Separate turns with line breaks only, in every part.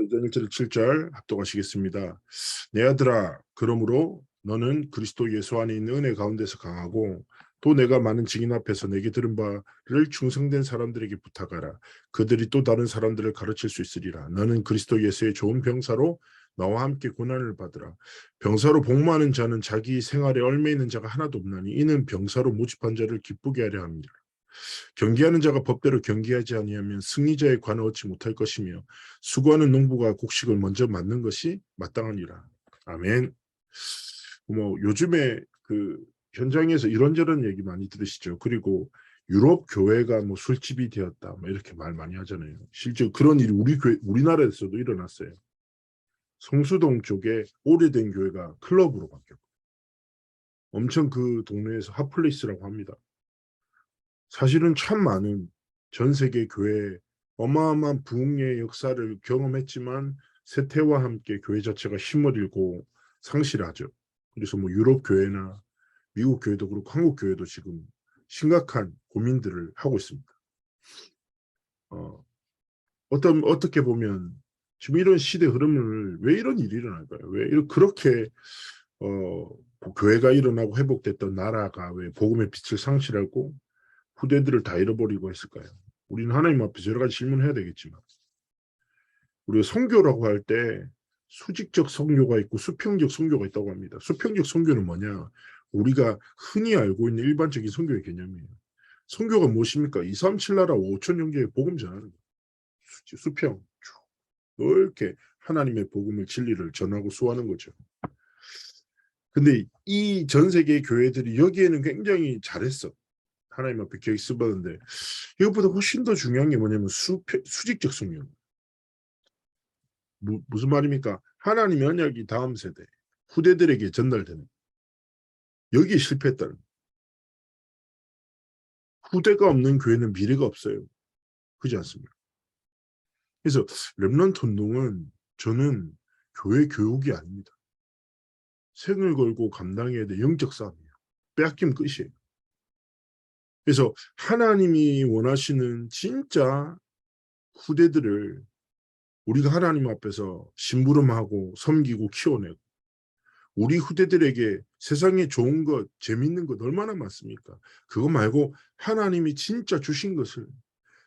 이전 1절 7절 합독하시겠습니다. 내 아들아, 그러므로 너는 그리스도 예수 안에 있는 은혜 가운데서 강하고 또 내가 많은 증인 앞에서 내게 들은 바를 충성된 사람들에게 부탁하라. 그들이 또 다른 사람들을 가르칠 수 있으리라. 너는 그리스도 예수의 좋은 병사로 나와 함께 고난을 받으라. 병사로 복무하는 자는 자기 생활에 얽매이는 자가 하나도 없나니 이는 병사로 모집한 자를 기쁘게 하려 합니다. 경기하는 자가 법대로 경기하지 아니하면 승리자의 관을 얻지 못할 것이며 수고하는 농부가 곡식을 먼저 맞는 것이 마땅하니라. 아멘. 요즘에 그 현장에서 이런저런 얘기 많이 들으시죠. 그리고 유럽 교회가 술집이 되었다, 이렇게 말 많이 하잖아요. 실제 그런 일이 우리나라에서도 일어났어요. 성수동 쪽에 오래된 교회가 클럽으로 바뀌었고, 엄청 그 동네에서 핫플레이스라고 합니다. 사실은 참 많은 전 세계 교회 어마어마한 부흥의 역사를 경험했지만 세태와 함께 교회 자체가 힘을 잃고 상실하죠. 그래서 유럽 교회나 미국 교회도 그렇고 한국 교회도 지금 심각한 고민들을 하고 있습니다. 어떻게 보면 지금 이런 시대 흐름을 왜 이런 일이 일어날까요? 왜 그렇게 교회가 일어나고 회복됐던 나라가 왜 복음의 빛을 상실하고 후대들을 다 잃어버리고 했을까요? 우리는 하나님 앞에서 여러 가지 질문을 해야 되겠지만, 우리가 선교라고 할 때 수직적 선교가 있고 수평적 선교가 있다고 합니다. 수평적 선교는 뭐냐? 우리가 흔히 알고 있는 일반적인 선교의 개념이에요. 선교가 무엇입니까? 237 나라 5천 영계의 복음 전하는 거예요. 수평, 이렇게 하나님의 복음을 진리를 전하고 수호하는 거죠. 근데 이 전 세계의 교회들이 여기에는 굉장히 잘했어. 하나님 앞에 기억이 쓰받는데 이것보다 훨씬 더 중요한 게 뭐냐면 수직적 성령. 무슨 말입니까? 하나님의 언약이 다음 세대, 후대들에게 전달되는. 여기에 실패했다는. 후대가 없는 교회는 미래가 없어요. 그렇지 않습니까? 그래서 렘넌트 운동은 저는 교회 교육이 아닙니다. 생을 걸고 감당해야 될 영적 싸움이에요. 빼앗기면 끝이에요. 그래서 하나님이 원하시는 진짜 후대들을 우리가 하나님 앞에서 심부름하고 섬기고 키워내고, 우리 후대들에게 세상에 좋은 것, 재밌는 것 얼마나 많습니까? 그거 말고 하나님이 진짜 주신 것을,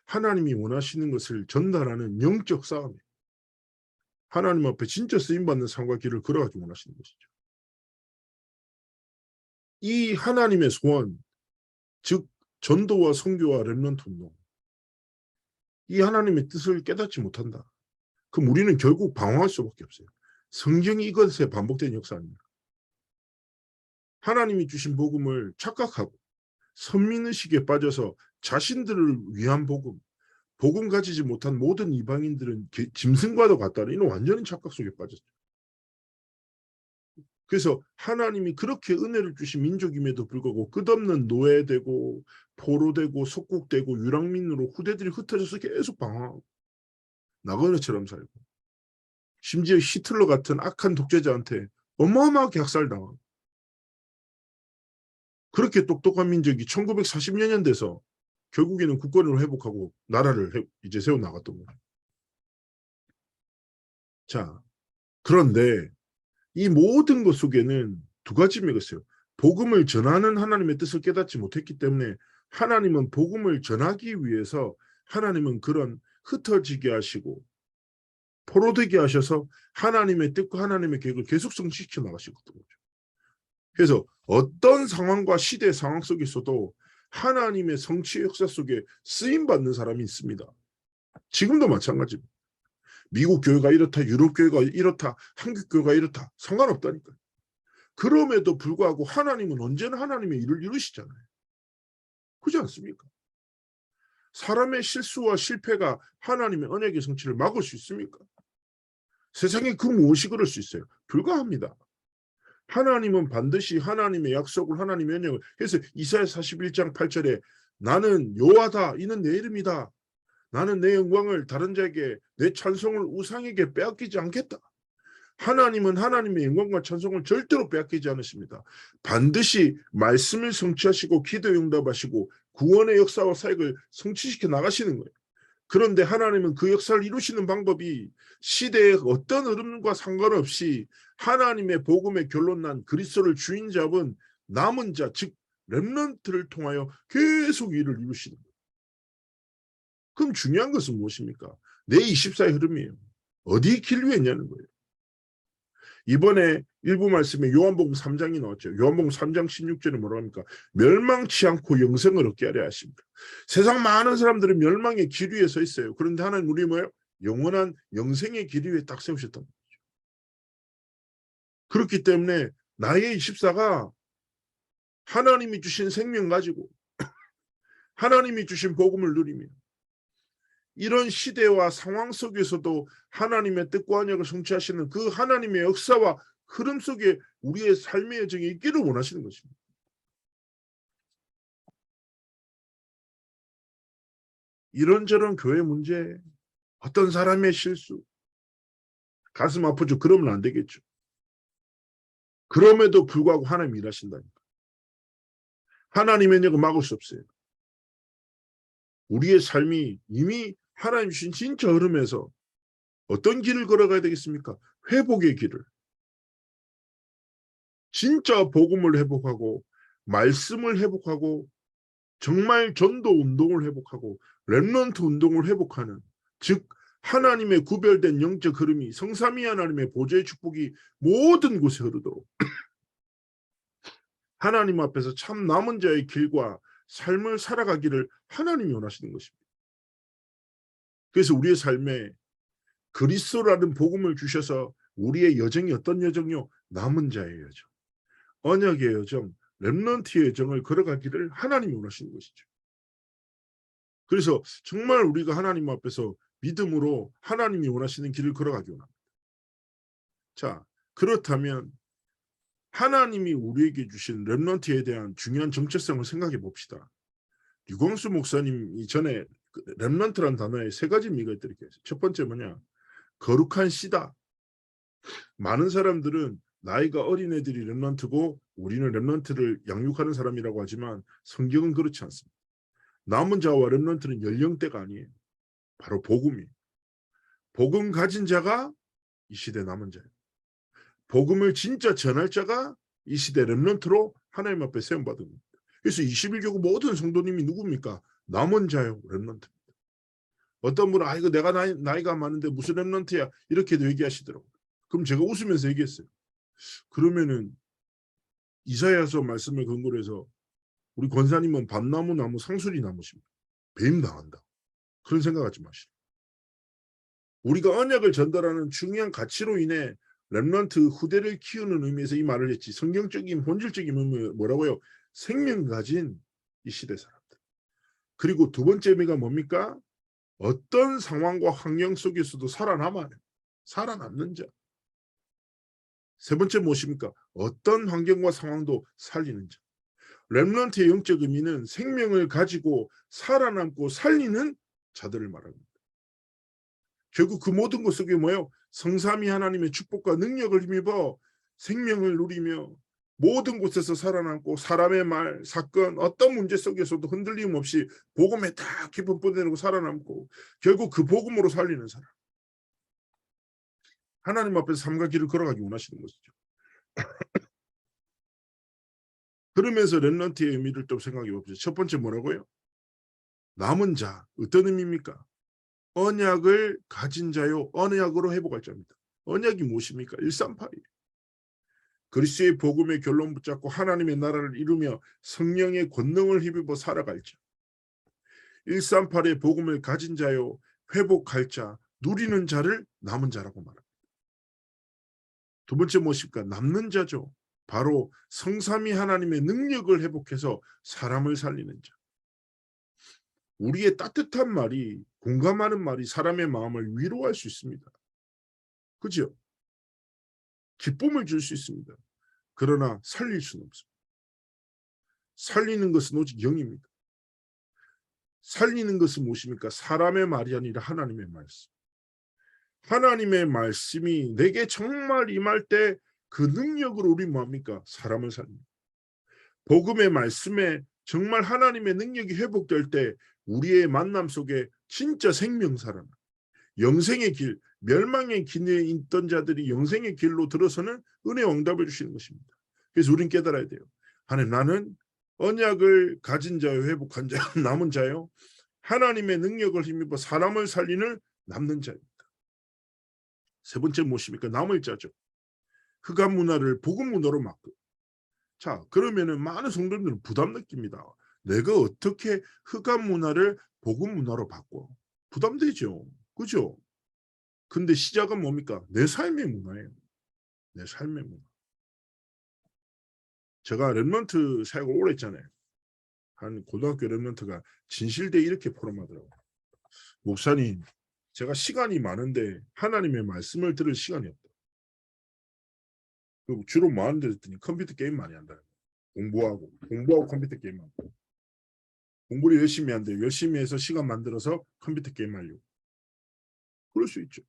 하나님이 원하시는 것을 전달하는 영적 싸움이에요. 하나님 앞에 진짜 쓰임받는 삶과 길을 걸어가지고 원하시는 것이죠. 이 하나님의 소원, 즉 전도와 선교와 렘넌트 운동, 이 하나님의 뜻을 깨닫지 못한다. 그럼 우리는 결국 방황할 수밖에 없어요. 성경이 이것에 반복된 역사 아닙니까? 하나님이 주신 복음을 착각하고 선민의식에 빠져서 자신들을 위한 복음 가지지 못한 모든 이방인들은 짐승과도 같다는 이런 완전히 착각 속에 빠졌죠. 그래서 하나님이 그렇게 은혜를 주신 민족임에도 불구하고 끝없는 노예되고 포로되고 속국되고 유랑민으로 후대들이 흩어져서 계속 방황하고 나그네처럼 살고, 심지어 히틀러 같은 악한 독재자한테 어마어마하게 학살당하고, 그렇게 똑똑한 민족이 1940년 돼서 결국에는 국권을 회복하고 나라를 이제 세워나갔던 거예요. 자, 그런데 이 모든 것 속에는 두 가지 맥이 있어요. 복음을 전하는 하나님의 뜻을 깨닫지 못했기 때문에 하나님은 복음을 전하기 위해서 하나님은 그런 흩어지게 하시고 포로되게 하셔서 하나님의 뜻과 하나님의 계획을 계속 성취시켜 나가시거든 거죠. 그래서 어떤 상황과 시대 상황 속에서도 하나님의 성취 역사 속에 쓰임받는 사람이 있습니다. 지금도 마찬가지입니다. 미국 교회가 이렇다, 유럽 교회가 이렇다, 한국 교회가 이렇다, 상관없다니까요. 그럼에도 불구하고 하나님은 언제나 하나님의 일을 이루시잖아요. 그렇지 않습니까? 사람의 실수와 실패가 하나님의 언약의 성취를 막을 수 있습니까? 세상에 그 무엇이 그럴 수 있어요? 불가합니다. 하나님은 반드시 하나님의 약속을, 하나님의 언약을, 그래서 이사야 41장 8절에 나는 여호와다, 이는 내 이름이다. 나는 내 영광을 다른 자에게, 내 찬송을 우상에게 빼앗기지 않겠다. 하나님은 하나님의 영광과 찬송을 절대로 빼앗기지 않으십니다. 반드시 말씀을 성취하시고 기도 응답하시고 구원의 역사와 사역을 성취시켜 나가시는 거예요. 그런데 하나님은 그 역사를 이루시는 방법이 시대의 어떤 흐름과 상관없이 하나님의 복음의 결론난 그리스도를 주인 잡은 남은 자, 즉 렘넌트를 통하여 계속 일을 이루시는 거예요. 그럼 중요한 것은 무엇입니까? 내 24의 흐름이에요. 어디 길 위에 있냐는 거예요. 이번에 일부 말씀에 요한복음 3장이 나왔죠. 요한복음 3장 16절에 뭐라고 합니까? 멸망치 않고 영생을 얻게 하려 하십니다. 세상 많은 사람들은 멸망의 길 위에 서 있어요. 그런데 하나님 우리 뭐예요? 영원한 영생의 길 위에 딱 세우셨던 거죠. 그렇기 때문에 나의 24가 하나님이 주신 생명 가지고 하나님이 주신 복음을 누리며 이런 시대와 상황 속에서도 하나님의 뜻과 언약을 성취하시는 그 하나님의 역사와 흐름 속에 우리의 삶의 여정이 있기를 원하시는 것입니다. 이런저런 교회 문제, 어떤 사람의 실수, 가슴 아프죠. 그러면 안 되겠죠. 그럼에도 불구하고 하나님이 일하신다니까. 하나님의 영역을 막을 수 없어요. 우리의 삶이 이미 하나님 주신 진짜 흐름에서 어떤 길을 걸어가야 되겠습니까? 회복의 길을. 진짜 복음을 회복하고 말씀을 회복하고 정말 전도 운동을 회복하고 렘넌트 운동을 회복하는, 즉 하나님의 구별된 영적 흐름이 성삼위 하나님의 보좌의 축복이 모든 곳에 흐르도록 하나님 앞에서 참 남은 자의 길과 삶을 살아가기를 하나님이 원하시는 것입니다. 그래서 우리의 삶에 그리스도라는 복음을 주셔서 우리의 여정이 어떤 여정이요? 남은 자의 여정, 언약의 여정, 렘넌트의 여정을 걸어가기를 하나님이 원하시는 것이죠. 그래서 정말 우리가 하나님 앞에서 믿음으로 하나님이 원하시는 길을 걸어가기 원합니다. 자, 그렇다면 하나님이 우리에게 주신 렘넌트에 대한 중요한 정체성을 생각해 봅시다. 류광수 목사님이 전에 렘넌트란 단어에 세 가지 의미가 있다고 했어요. 첫 번째 뭐냐? 거룩한 씨다. 많은 사람들은 나이가 어린 애들이 렘넌트고 우리는 렘넌트를 양육하는 사람이라고 하지만 성경은 그렇지 않습니다. 남은 자와 렘넌트는 연령대가 아니에요. 바로 복음이에요. 복음 가진 자가 이 시대 남은 자예요. 복음을 진짜 전할 자가 이 시대 렘넌트로 하나님 앞에 세움받은 겁니다. 그래서 21교구 모든 성도님이 누굽니까? 남은 자요, 렘넌트입니다. 어떤 분은 이거 내가 나이가 많은데 무슨 렘넌트야 이렇게도 얘기하시더라고요. 그럼 제가 웃으면서 얘기했어요. 그러면은 이사야서 말씀을 근거로 해서 우리 권사님은 밤나무 나무 상수리 나무십니다. 배임 당한다. 그런 생각하지 마시고. 우리가 언약을 전달하는 중요한 가치로 인해 렘넌트 후대를 키우는 의미에서 이 말을 했지. 성경적인 본질적인 의미 뭐라고요? 생명 가진 이 시대 사람들. 그리고 두 번째 의미가 뭡니까? 어떤 상황과 환경 속에서도 살아남는 자. 세 번째 무엇입니까? 어떤 환경과 상황도 살리는 자. 렘넌트의 영적 의미는 생명을 가지고 살아남고 살리는 자들을 말합니다. 결국 그 모든 것 속에 뭐예요? 성삼위 하나님의 축복과 능력을 힘입어 생명을 누리며 모든 곳에서 살아남고 사람의 말, 사건, 어떤 문제 속에서도 흔들림 없이 복음에 다 깊은 뿌리 내고 살아남고 결국 그 복음으로 살리는 사람. 하나님 앞에서 삶과 길을 걸어가기 원하시는 것이죠. 그러면서 렘넌트의 의미를 좀 생각해 봅시다. 첫 번째 뭐라고요? 남은 자. 어떤 의미입니까? 언약을 가진 자요. 언약으로 회복할 자입니다. 언약이 무엇입니까? 138이에요. 그리스도의 복음의 결론 붙잡고 하나님의 나라를 이루며 성령의 권능을 힘입어 살아갈 자. 138의 복음을 가진 자요. 회복할 자, 누리는 자를 남은 자라고 말합니다. 두 번째 무엇입니까? 남는 자죠. 바로 성삼위 하나님의 능력을 회복해서 사람을 살리는 자. 우리의 따뜻한 말이, 공감하는 말이 사람의 마음을 위로할 수 있습니다. 그죠? 기쁨을 줄 수 있습니다. 그러나 살릴 수는 없습니다. 살리는 것은 오직 영입니다. 살리는 것은 무엇입니까? 사람의 말이 아니라 하나님의 말씀. 하나님의 말씀이 내게 정말 임할 때 그 능력으로 우리 뭐합니까? 사람을 살립니다. 복음의 말씀에 정말 하나님의 능력이 회복될 때 우리의 만남 속에 진짜 생명 살아나 영생의 길, 멸망의 길에 있던 자들이 영생의 길로 들어서는 은혜의 응답을 주시는 것입니다. 그래서 우리는 깨달아야 돼요. 하나님, 나는 언약을 가진 자요, 회복한 자, 남은 자요, 하나님의 능력을 힘입어 사람을 살리는 남는 자입니다. 세 번째 무엇입니까? 남을 자죠. 흑암 문화를 복음 문화로 바꿔. 자, 그러면은 많은 성도님들은 부담 느낍니다. 내가 어떻게 흑암 문화를 복음 문화로 바꿔? 부담되죠. 그죠? 근데 시작은 뭡니까? 내 삶의 문화예요. 내 삶의 문화. 제가 랩런트 사역을 오래 했잖아요. 한 고등학교 랩런트가 진실대 이렇게 포럼하더라고요. 목사님, 제가 시간이 많은데 하나님의 말씀을 들을 시간이 없다. 주로 뭐 하는데 했더니 컴퓨터 게임 많이 한다. 공부하고 컴퓨터 게임 하고. 공부를 열심히 한대. 열심히 해서 시간 만들어서 컴퓨터 게임 하려고. 그럴 수 있죠.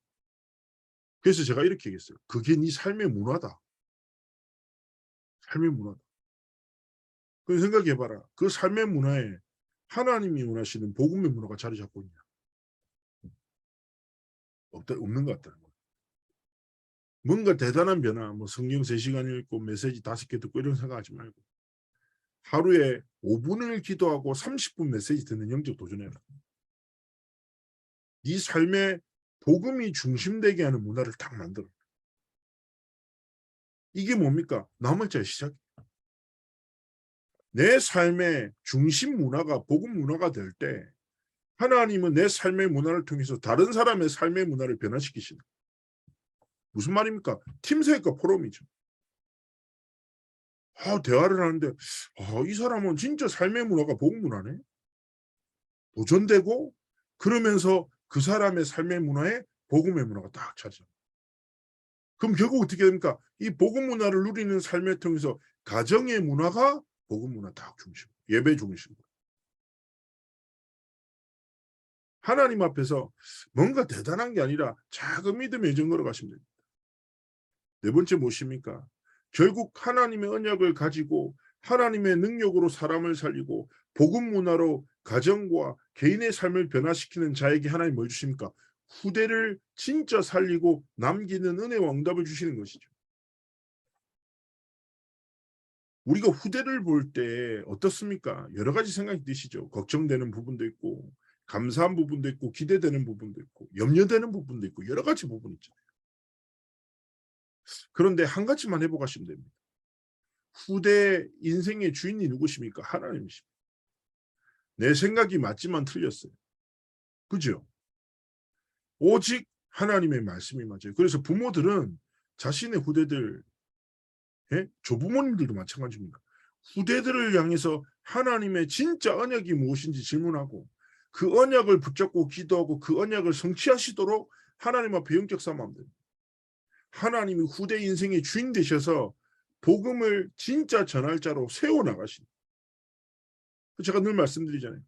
그래서 제가 이렇게 얘기했어요. 그게 네 삶의 문화다. 삶의 문화다. 그 생각해봐라. 그 삶의 문화에 하나님이 원하시는 복음의 문화가 자리 잡고 있냐? 없는 것 같다는 거예요. 뭔가 대단한 변화, 뭐 성경 3시간 읽고 메시지 5개 듣고 이런 생각하지 말고 하루에 5분을 기도하고 30분 메시지 듣는 영적 도전해라. 네 삶에 복음이 중심되게 하는 문화를 딱 만들어. 이게 뭡니까? 남을 자의 시작이에요. 내 삶의 중심 문화가 복음 문화가 될 때 하나님은 내 삶의 문화를 통해서 다른 사람의 삶의 문화를 변화시키시는. 무슨 말입니까? 팀사역과 포럼이죠. 대화를 하는데 이 사람은 진짜 삶의 문화가 복음 문화네. 도전되고 그러면서 그 사람의 삶의 문화에 복음의 문화가 딱 차죠. 그럼 결국 어떻게 됩니까? 이 복음 문화를 누리는 삶을 통해서 가정의 문화가 복음 문화 딱 중심, 예배 중심. 하나님 앞에서 뭔가 대단한 게 아니라 작은 믿음의 여정 걸어가시면 됩니다. 네 번째 무엇입니까? 결국 하나님의 언약을 가지고 하나님의 능력으로 사람을 살리고 복음 문화로 가정과 개인의 삶을 변화시키는 자에게 하나님 뭘 주십니까? 후대를 진짜 살리고 남기는 은혜와 응답을 주시는 것이죠. 우리가 후대를 볼 때 어떻습니까? 여러 가지 생각이 드시죠. 걱정되는 부분도 있고 감사한 부분도 있고 기대되는 부분도 있고 염려되는 부분도 있고 여러 가지 부분이 있죠. 그런데 한 가지만 해보시면 됩니다. 후대 인생의 주인이 누구십니까? 하나님이십니다. 내 생각이 맞지만 틀렸어요. 그죠? 오직 하나님의 말씀이 맞아요. 그래서 부모들은 자신의 후대들, 조부모님들도 마찬가지입니다. 후대들을 향해서 하나님의 진짜 언약이 무엇인지 질문하고 그 언약을 붙잡고 기도하고 그 언약을 성취하시도록 하나님 앞에 영적 싸움하면 됩니다. 하나님이 후대 인생의 주인 되셔서 복음을 진짜 전할 자로 세워나가신. 제가 늘 말씀드리잖아요.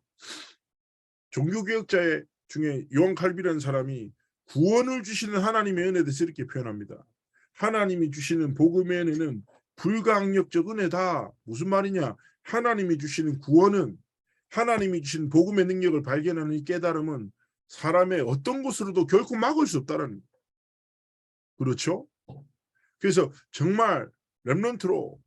종교개혁자 중에 요한 칼빈이라는 사람이 구원을 주시는 하나님의 은혜에 대해서 이렇게 표현합니다. 하나님이 주시는 복음의 은혜는 불가항력적 은혜다. 무슨 말이냐? 하나님이 주시는 구원은 하나님이 주신 복음의 능력을 발견하는 이 깨달음은 사람의 어떤 것으로도 결코 막을 수 없다는. 그렇죠? 그래서 정말 렘넌트로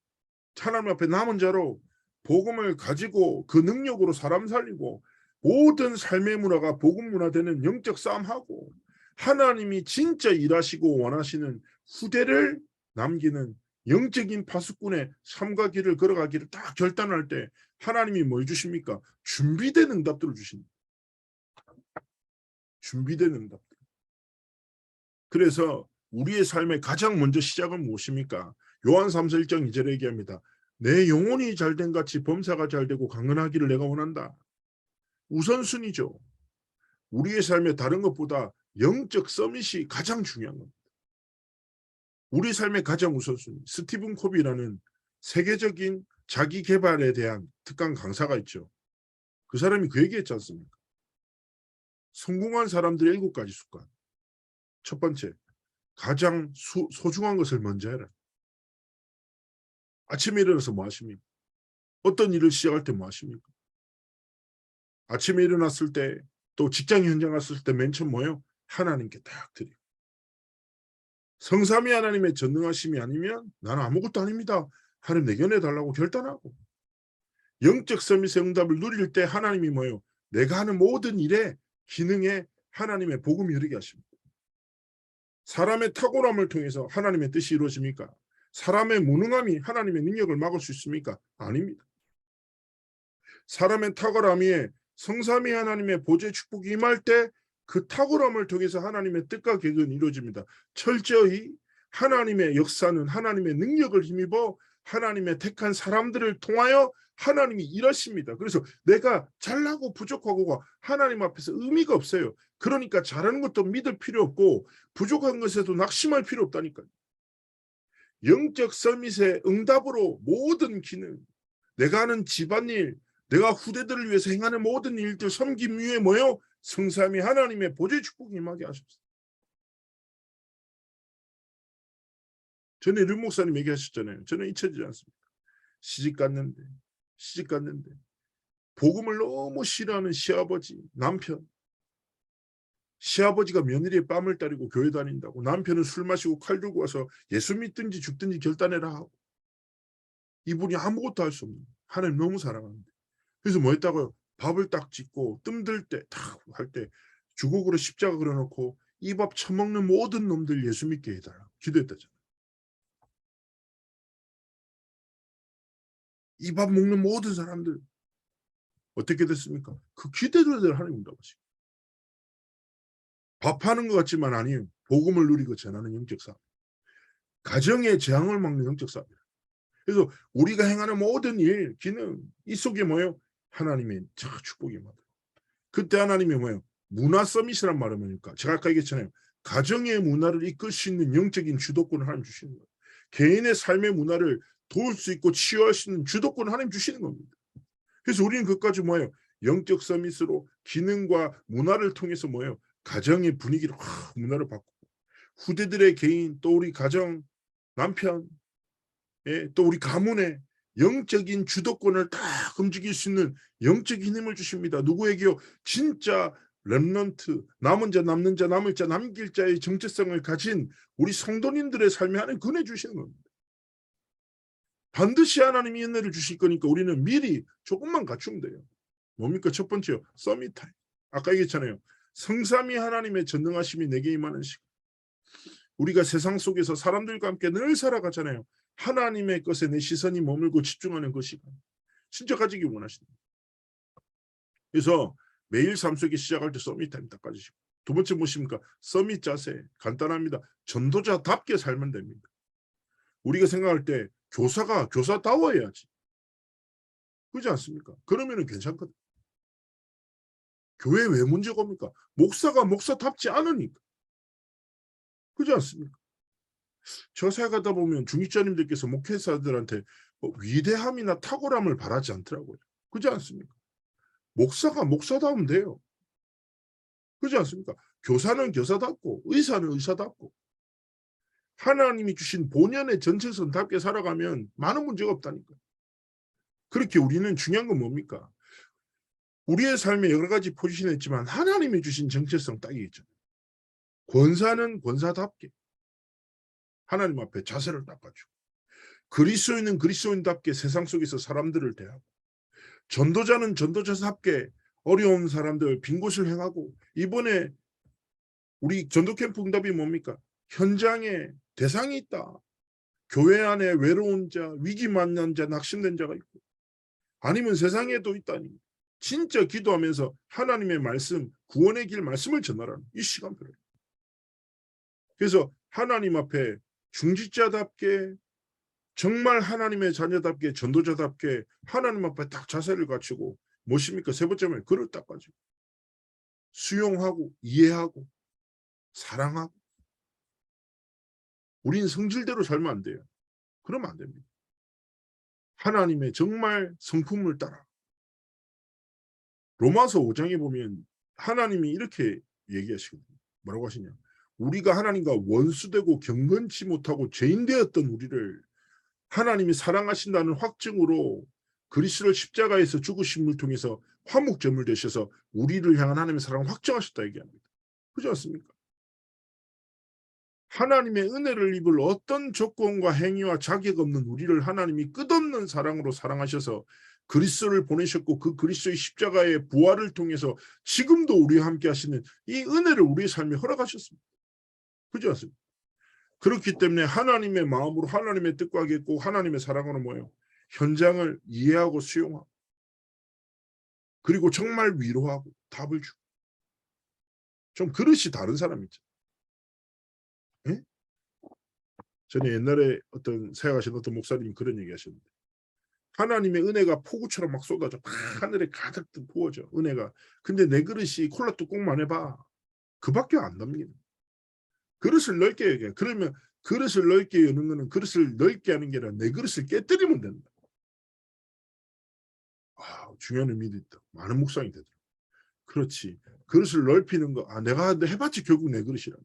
하나님 앞에 남은 자로 복음을 가지고 그 능력으로 사람 살리고 모든 삶의 문화가 복음 문화 되는 영적 싸움하고 하나님이 진짜 일하시고 원하시는 후대를 남기는 영적인 파수꾼의 삶과 길을 걸어가기를 딱 결단할 때 하나님이 뭘 주십니까? 준비된 응답들을 주십니다. 준비된 응답들. 그래서 우리의 삶의 가장 먼저 시작은 무엇입니까? 요한 3서 1장 2절에 얘기합니다. 내 영혼이 잘된 같이 범사가 잘되고 강건하기를 내가 원한다. 우선순위죠. 우리의 삶에 다른 것보다 영적 서밋이 가장 중요한 겁니다. 우리 삶의 가장 우선순위. 스티븐 코비라는 세계적인 자기 개발에 대한 특강 강사가 있죠. 그 사람이 그 얘기했지 않습니까? 성공한 사람들의 7가지 습관. 첫 번째, 가장 소중한 것을 먼저 해라. 아침에 일어나서 뭐 하십니까? 어떤 일을 시작할 때 뭐 하십니까? 아침에 일어났을 때 또 직장 현장 갔을 때 맨 처음 뭐예요? 하나님께 딱 드리고. 성삼위 하나님의 전능하심이 아니면 나는 아무것도 아닙니다. 하나님 내게 은혜 달라고 결단하고. 영적 서밋의 응답을 누릴 때 하나님이 뭐예요? 내가 하는 모든 일에 기능에 하나님의 복음이 흐르게 하십니다. 사람의 탁월함을 통해서 하나님의 뜻이 이루어집니까? 사람의 무능함이 하나님의 능력을 막을 수 있습니까? 아닙니다. 사람의 탁월함 위에 성삼위 하나님의 보좌의 축복이 임할 때 그 탁월함을 통해서 하나님의 뜻과 계획은 이루어집니다. 철저히 하나님의 역사는 하나님의 능력을 힘입어 하나님의 택한 사람들을 통하여 하나님이 일하십니다. 그래서 내가 잘나고 부족하고가 하나님 앞에서 의미가 없어요. 그러니까 잘하는 것도 믿을 필요 없고 부족한 것에도 낙심할 필요 없다니까요. 영적 서밋의 응답으로 모든 기능, 내가 하는 집안일, 내가 후대들을 위해서 행하는 모든 일들 섬김 위에 뭐요? 성삼위 하나님의 보좌의 축복이 임하게 하셨어요. 전에 류 목사님 얘기하셨잖아요. 저는 잊혀지지 않습니다. 시집 갔는데 복음을 너무 싫어하는 시아버지, 남편. 시아버지가 며느리의 뺨을 따리고 교회 다닌다고 남편은 술 마시고 칼 들고 와서 예수 믿든지 죽든지 결단해라 하고 이분이 아무것도 할 수 없는 하나님 너무 사랑하는데 그래서 뭐 했다고요? 밥을 딱 짓고 뜸들 때 딱 할 때 주걱으로 십자가 그려놓고 이 밥 처먹는 모든 놈들 예수 믿게 해달라고 기도했다잖아요. 이 밥 먹는 모든 사람들 어떻게 됐습니까? 그 기대대로 하나님 응답하시고 밥하는 것 같지만 아니에요. 복음을 누리고 전하는 영적 싸움. 가정의 재앙을 막는 영적 싸움이에요. 그래서 우리가 행하는 모든 일, 기능 이 속에 뭐예요? 하나님의 축복이 많아요. 그때 하나님이 뭐예요? 문화 서밋이란 말은 뭡니까? 제가 아까 얘기했잖아요. 가정의 문화를 이끌 수 있는 영적인 주도권을 하나님 주시는 거예요. 개인의 삶의 문화를 도울 수 있고 치유할 수 있는 주도권을 하나님 주시는 겁니다. 그래서 우리는 그것까지 뭐예요? 영적 서밋으로 기능과 문화를 통해서 뭐예요? 가정의 분위기를 문화를 바꾸고 후대들의 개인 또 우리 가정 남편 또 우리 가문의 영적인 주도권을 다 움직일 수 있는 영적인 힘을 주십니다. 누구에게요? 진짜 렘넌트, 남은 자, 남는 자, 남을 자, 남길 자의 정체성을 가진 우리 성도님들의 삶에 하나님 권해 주시는 겁니다. 반드시 하나님이 은혜를 주실 거니까 우리는 미리 조금만 갖추면 돼요. 뭡니까? 첫 번째요. 서밋 타임. 아까 얘기했잖아요. 성삼위 하나님의 전능하심이 내게 임하는 시간. 우리가 세상 속에서 사람들과 함께 늘 살아가잖아요. 하나님의 것에 내 시선이 머물고 집중하는 그 시간. 진짜 가지기 원하시는 거예요. 그래서 매일 삶 속에 시작할 때 서밋 타임 딱 가지시고. 두 번째 무엇입니까? 서밋 자세. 간단합니다. 전도자답게 살면 됩니다. 우리가 생각할 때 교사가 교사다워야지. 그렇지 않습니까? 그러면 괜찮거든. 교회 왜 문제가 옵니까? 목사가 목사답지 않으니까. 그렇지 않습니까? 저 살아가다 보면 중직자님들께서 목회자들한테 위대함이나 탁월함을 바라지 않더라고요. 그렇지 않습니까? 목사가 목사다우면 돼요. 그렇지 않습니까? 교사는 교사답고 의사는 의사답고 하나님이 주신 본연의 전체성답게 살아가면 많은 문제가 없다니까. 그렇게 우리는 중요한 건 뭡니까? 우리의 삶에 여러 가지 포지션이 있지만 하나님이 주신 정체성 딱 있잖아요. 권사는 권사답게 하나님 앞에 자세를 딱 갖추고 그리스도인은 그리스도인답게 세상 속에서 사람들을 대하고 전도자는 전도자답게 어려운 사람들 빈 곳을 행하고 이번에 우리 전도 캠프 응답이 뭡니까? 현장에 대상이 있다. 교회 안에 외로운 자, 위기 만난 자, 낙심된 자가 있고 아니면 세상에도 있다니 진짜 기도하면서 하나님의 말씀, 구원의 길 말씀을 전하라는 이 시간표를. 그래서 하나님 앞에 중직자답게 정말 하나님의 자녀답게 전도자답게 하나님 앞에 딱 자세를 갖추고 무엇입니까? 세 번째는 그를 딱 가지고 수용하고 이해하고 사랑하고 우린 성질대로 살면 안 돼요. 그러면 안 됩니다. 하나님의 정말 성품을 따라 로마서 5장에 보면 하나님이 이렇게 얘기하시거든요. 뭐라고 하시냐? 우리가 하나님과 원수되고 경건치 못하고 죄인 되었던 우리를 하나님이 사랑하신다는 확증으로 그리스도를 십자가에서 죽으심을 통해서 화목제물 되셔서 우리를 향한 하나님의 사랑을 확정하셨다 얘기합니다. 그렇지 않습니까? 하나님의 은혜를 입을 어떤 조건과 행위와 자격 없는 우리를 하나님이 끝없는 사랑으로 사랑하셔서 그리스도를 보내셨고 그 그리스도의 십자가의 부활을 통해서 지금도 우리와 함께 하시는 이 은혜를 우리의 삶에 허락하셨습니다. 그렇지 않습니까? 그렇기 때문에 하나님의 마음으로 하나님의 뜻과 하겠고 하나님의 사랑으로 뭐예요? 현장을 이해하고 수용하고 그리고 정말 위로하고 답을 주고 좀 그릇이 다른 사람이죠. 네? 저는 옛날에 어떤 사역하신 어떤 목사님이 그런 얘기 하셨는데 하나님의 은혜가 폭우처럼 막 쏟아져 막 하늘에 가득 부어져 은혜가. 근데 내 그릇이 콜라 뚜껑만 해봐. 그밖에 안 담기는. 그릇을 넓게 얘기해. 그러면 그릇을 넓게 여는 거는 그릇을 넓게 하는 게 아니라 내 그릇을 깨뜨리면 된다. 중요한 의미도 있다. 많은 묵상이 되더라. 그렇지. 그릇을 넓히는 거. 내가 해봤지 결국 내 그릇이라.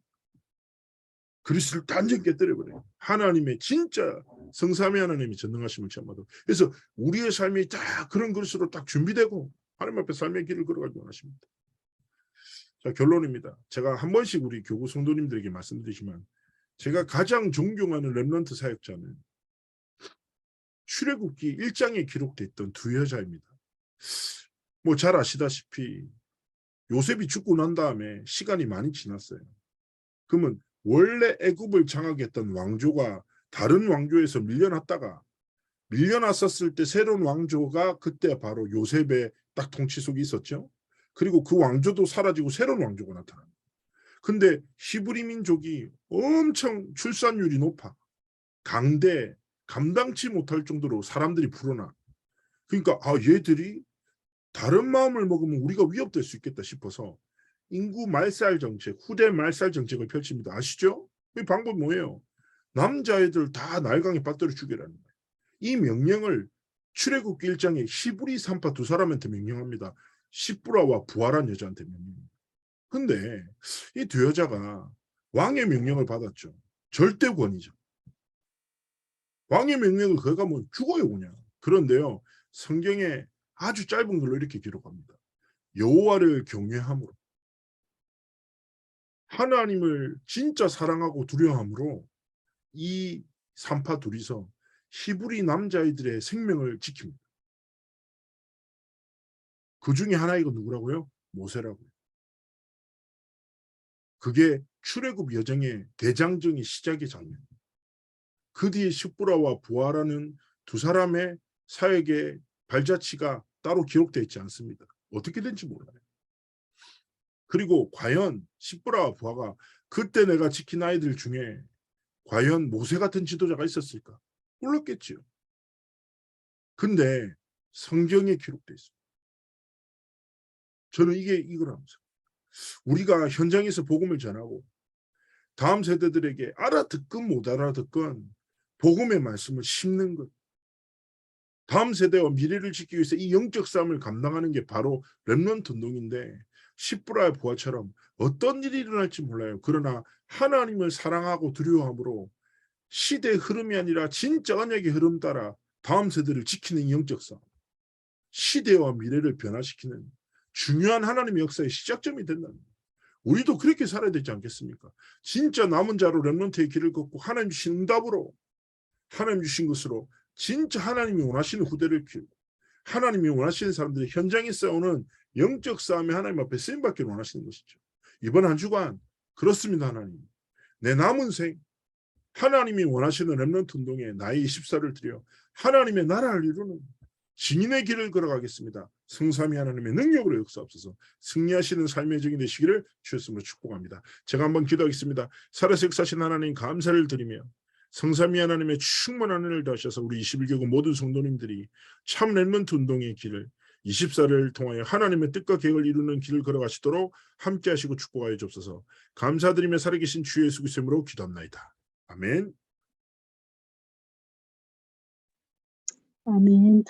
그릇을 단전 깨뜨려버려요. 하나님의 진짜 성삼위 하나님이 전능하심을 체험하도록. 그래서 우리의 삶이 딱 그런 그릇으로 딱 준비되고 하나님 앞에 삶의 길을 걸어가기 원하십니다. 자, 결론입니다. 제가 한 번씩 우리 교구 성도님들에게 말씀드리지만 제가 가장 존경하는 렘넌트 사역자는 출애굽기 1장에 기록됐던 두 여자입니다. 뭐 잘 아시다시피 요셉이 죽고 난 다음에 시간이 많이 지났어요. 그러면 원래 애굽을 장악했던 왕조가 다른 왕조에서 밀려났었을 때 새로운 왕조가 그때 바로 요셉의 딱 통치 속에 있었죠. 그리고 그 왕조도 사라지고 새로운 왕조가 나타납니다. 근데 히브리 민족이 엄청 출산율이 높아. 강대, 감당치 못할 정도로 사람들이 불어나. 그러니까 얘들이 다른 마음을 먹으면 우리가 위협될 수 있겠다 싶어서 인구 말살 정책, 후대 말살 정책을 펼칩니다. 아시죠? 이 방법 뭐예요? 남자애들 다 날강에 빠뜨려 죽이라는 거예요. 이 명령을 출애굽기 1장에 시브리 산파 두 사람한테 명령합니다. 시브라와 부활한 여자한테 명령합니다. 근데 이 두 여자가 왕의 명령을 받았죠. 절대권이죠. 왕의 명령을 그가 뭐 죽어요 그냥. 그런데요. 성경에 아주 짧은 글로 이렇게 기록합니다. 여호와를 경외함으로 하나님을 진짜 사랑하고 두려워함으로 이 산파 둘이서 히브리 남자아이들의 생명을 지킵니다. 그 중에 하나이가 누구라고요? 모세라고요. 그게 출애굽 여정의 대장정의 시작의 장면. 그 뒤에 십부라와 부하라는 두 사람의 사역의 발자취가 따로 기록되어 있지 않습니다. 어떻게 된지 몰라요. 그리고 과연 십부라와 부하가 그때 내가 지킨 아이들 중에 과연 모세 같은 지도자가 있었을까? 몰랐겠지요. 근데 성경에 기록되어 있습니다. 저는 이걸 하면서 우리가 현장에서 복음을 전하고 다음 세대들에게 알아듣건 못 알아듣건 복음의 말씀을 심는 것. 다음 세대와 미래를 지키기 위해서 이 영적 싸움을 감당하는 게 바로 렘넌트 운동인데 십부라의 부하처럼 어떤 일이 일어날지 몰라요. 그러나 하나님을 사랑하고 두려워함으로 시대의 흐름이 아니라 진짜 언약의 흐름 따라 다음 세대를 지키는 영적 싸움. 시대와 미래를 변화시키는 중요한 하나님의 역사의 시작점이 된다는 거예요. 우리도 그렇게 살아야 되지 않겠습니까? 진짜 남은 자로 렘넌트의 길을 걷고 하나님 주신 응답으로 하나님 주신 것으로 진짜 하나님이 원하시는 후대를 키우고 하나님이 원하시는 사람들이 현장에 싸우는 영적 싸움에 하나님 앞에 쓰임받기를 원하시는 것이죠. 이번 한 주간 그렇습니다. 하나님. 내 남은 생 하나님이 원하시는 렘넌트 운동에 나의 24를 드려 하나님의 나라를 이루는 증인의 길을 걸어가겠습니다. 성삼위 하나님의 능력으로 역사하옵소서. 승리하시는 삶의 적이 되시기를 주였으므로 축복합니다. 제가 한번 기도하겠습니다. 살아서 역사하신 하나님 감사를 드리며 성삼위 하나님의 충만한 은혜를 더하셔서 우리 21개국 모든 성도님들이 참 렘넌트 운동의 길을 24를 통하여 하나님의 뜻과 계획을 이루는 길을 걸어가시도록 함께 하시고 축복하여 주옵소서. 감사드리며 살아계신 주 예수 그리스도의 이름으로 기도합나이다. 아멘.
아멘.